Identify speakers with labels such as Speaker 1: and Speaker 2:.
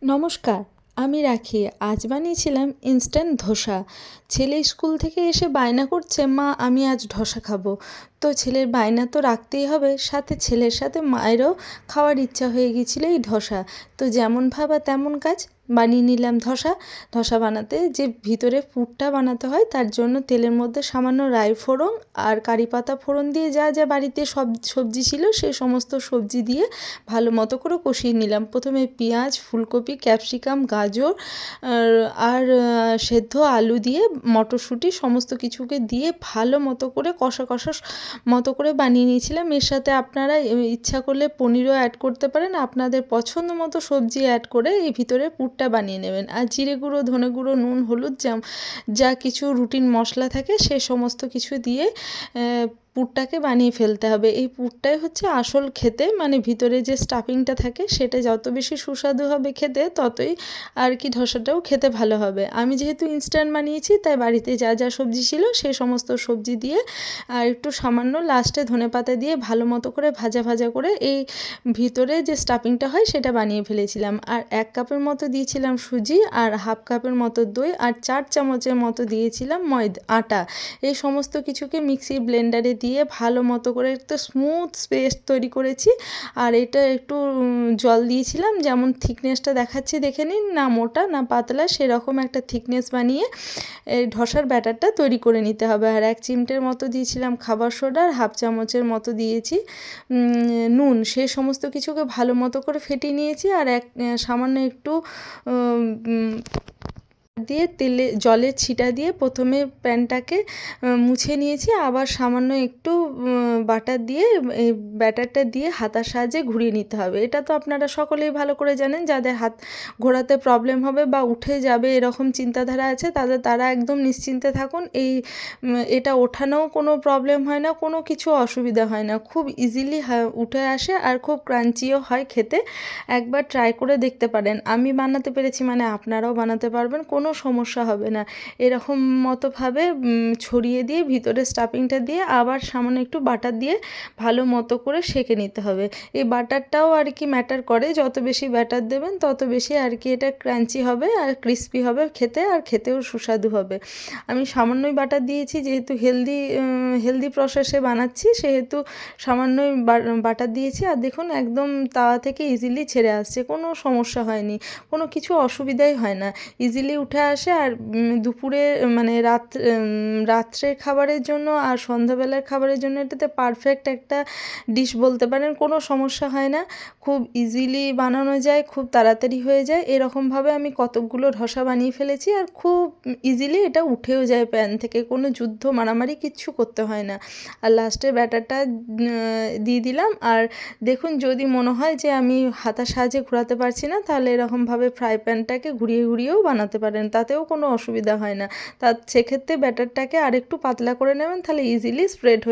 Speaker 1: নমস্কার, আমি রাখি। আজ বানিয়েছিলাম ইনস্ট্যান্ট ধোসা। ছেলে স্কুল থেকে এসে বায়না করছে, মা আমি আজ ধোসা খাবো। তো ছেলের বায়না তো রাখতেই হবে, সাথে ছেলের সাথে মায়েরও খাওয়ার ইচ্ছা হয়ে গিয়েছিল এই ধোসা। তো যেমন ভাবা তেমন কাজ, বানিয়ে নিলাম ধোসা। ধোসা বানাতে যে ভিতরে পুরটা বানাতে হয়, তার জন্য তেলের মধ্যে সামান্য রাই ফোড়ন আর কারি পাতা ফোড়ন দিয়ে যা যা বাড়িতে সব সবজি ছিল সেই সমস্ত সবজি দিয়ে ভালো মতো করে কষিয়ে নিলাম। প্রথমে পেঁয়াজ, ফুলকপি, ক্যাপসিকাম, গাজর আর সেদ্ধ আলু দিয়ে মটরশুঁটি সমস্ত কিছুকে দিয়ে ভালো মতো করে কষা কষা মতো করে বানিয়ে নিয়েছিলাম। এর সাথে আপনারা ইচ্ছা করলে পনিরও অ্যাড করতে পারেন। আপনাদের পছন্দ মতো সবজি অ্যাড করে এই ভিতরে পুরটা বানিয়ে নেবেন। আর জিরে গুঁড়ো, ধনে গুঁড়ো, নুন, হলুদ যা কিছু রুটিন মশলা থাকে সে সমস্ত কিছু দিয়ে পুরটাকে বানিয়ে ফেলতে হবে। এই পুরটাই হচ্ছে আসল খেতে, মানে ভিতরে যে স্টাফিংটা থাকে সেটা যত বেশি সুস্বাদু হবে খেতে, ততই আর কি ধোসাটাও খেতে ভালো হবে। আমি যেহেতু ইনস্ট্যান্ট বানিয়েছি, তাই বাড়িতে যা যা সবজি ছিল সেই সমস্ত সবজি দিয়ে আর একটু সামান্য লাস্টে ধনেপাতা দিয়ে ভালো মতো করে ভাজা ভাজা করে এই ভিতরে যে স্টাফিংটা হয় সেটা বানিয়ে ফেলেছিলাম। আর 1 কাপের মতো দিয়েছিলাম সুজি, আর হাফ কাপের মতো দই, আর 4 চামচের মতো দিয়েছিলাম আটা। এই সমস্ত কিছুকে মিক্সির ব্লেন্ডারে দিয়ে ভালো মতো করে একটু স্মুথ পেস্ট তৈরি করেছি। আর এটা একটু জল দিয়েছিলাম, যেমন থিকনেসটা দেখাচ্ছি দেখে নিন, না মোটা না পাতলা, সেরকম একটা থিকনেস বানিয়ে এই ধোসার ব্যাটারটা তৈরি করে নিতে হবে। আর 1 চিমটের মতো দিয়েছিলাম খাবার সোডা, আর হাফ চামচের মতো দিয়েছি নুন। সে সমস্ত কিছুকে ভালো মতো করে ফেটিয়ে নিয়েছি। আর সামান্য একটু দিয়ে জলের ছিটা দিয়ে প্রথমে প্যানটাকে মুছে নিয়েছি, আবার সামান্য একটু বাটার দিয়ে এই ব্যাটারটা দিয়ে হাতার সাহায্যে ঘুরিয়ে নিতে হবে। এটা তো আপনারা সকলেই ভালো করে জানেন, যাদের হাত ঘোরাতে প্রবলেম হবে বা উঠে যাবে এরকম চিন্তাধারা আছে, তারা একদম নিশ্চিন্তে থাকুন। এটা ওঠানোও কোনো প্রবলেম হয় না, কোনো কিছু অসুবিধা হয় না, খুব ইজিলি উঠে আসে আর খুব ক্রাঞ্চিও হয় খেতে। একবার ট্রাই করে দেখতে পারেন। আমি বানাতে পেরেছি মানে আপনারাও বানাতে পারবেন, কোনো সমস্যা হবে না। এরকম মতোভাবে ছড়িয়ে দিয়ে ভিতরে স্টাফিংটা দিয়ে আবার সামান্য একটু বাটার দিয়ে ভালো মতো করে সেঁকে নিতে হবে। এই বাটারটাও আর কি ম্যাটার করে, যত বেশি ব্যাটার দেবেন তত বেশি আর কি এটা ক্রাঞ্চি হবে আর ক্রিস্পি হবে খেতে, আর খেতেও সুস্বাদু হবে। আমি সামান্যই বাটার দিয়েছি, যেহেতু হেলদি প্রসেসে বানাচ্ছি সেহেতু সামান্যই বাটার দিয়েছি। আর দেখুন একদম তাওয়া থেকে ইজিলি ছেড়ে আসছে, কোনো সমস্যা হয়নি, কোনো কিছু অসুবিধাই হয় না, ইজিলি উঠে আসে। আর দুপুরে মানে রাত্রের খাবারের জন্য আর সন্ধ্যাবেলার খাবারের জন্য এটাতে পারফেক্ট একটা ডিশ বলতে পারেন। কোনো সমস্যা হয় না, খুব ইজিলি বানানো যায়, খুব তাড়াতাড়ি হয়ে যায়। এরকমভাবে আমি কতকগুলো ধোসা বানিয়ে ফেলেছি, আর খুব ইজিলি এটা উঠেও যায় প্যান থেকে, কোনো যুদ্ধ মারামারি কিচ্ছু করতে হয় না। আর লাস্টে ব্যাটারটা দিয়ে দিলাম। আর দেখুন, যদি মনে হয় যে আমি হাতার সাহায্যে ঘোরাতে পারছি না, তাহলে এরকমভাবে ফ্রাই প্যানটাকে ঘুরিয়ে ঘুরিয়েও বানাতে পারেন, তাতেও কোনো অসুবিধা হয় না। সেক্ষেত্রে ব্যাটারটাকে আরেকটু পাতলা করে নেবেন, তাহলে ইজিলি স্প্রেড হয়ে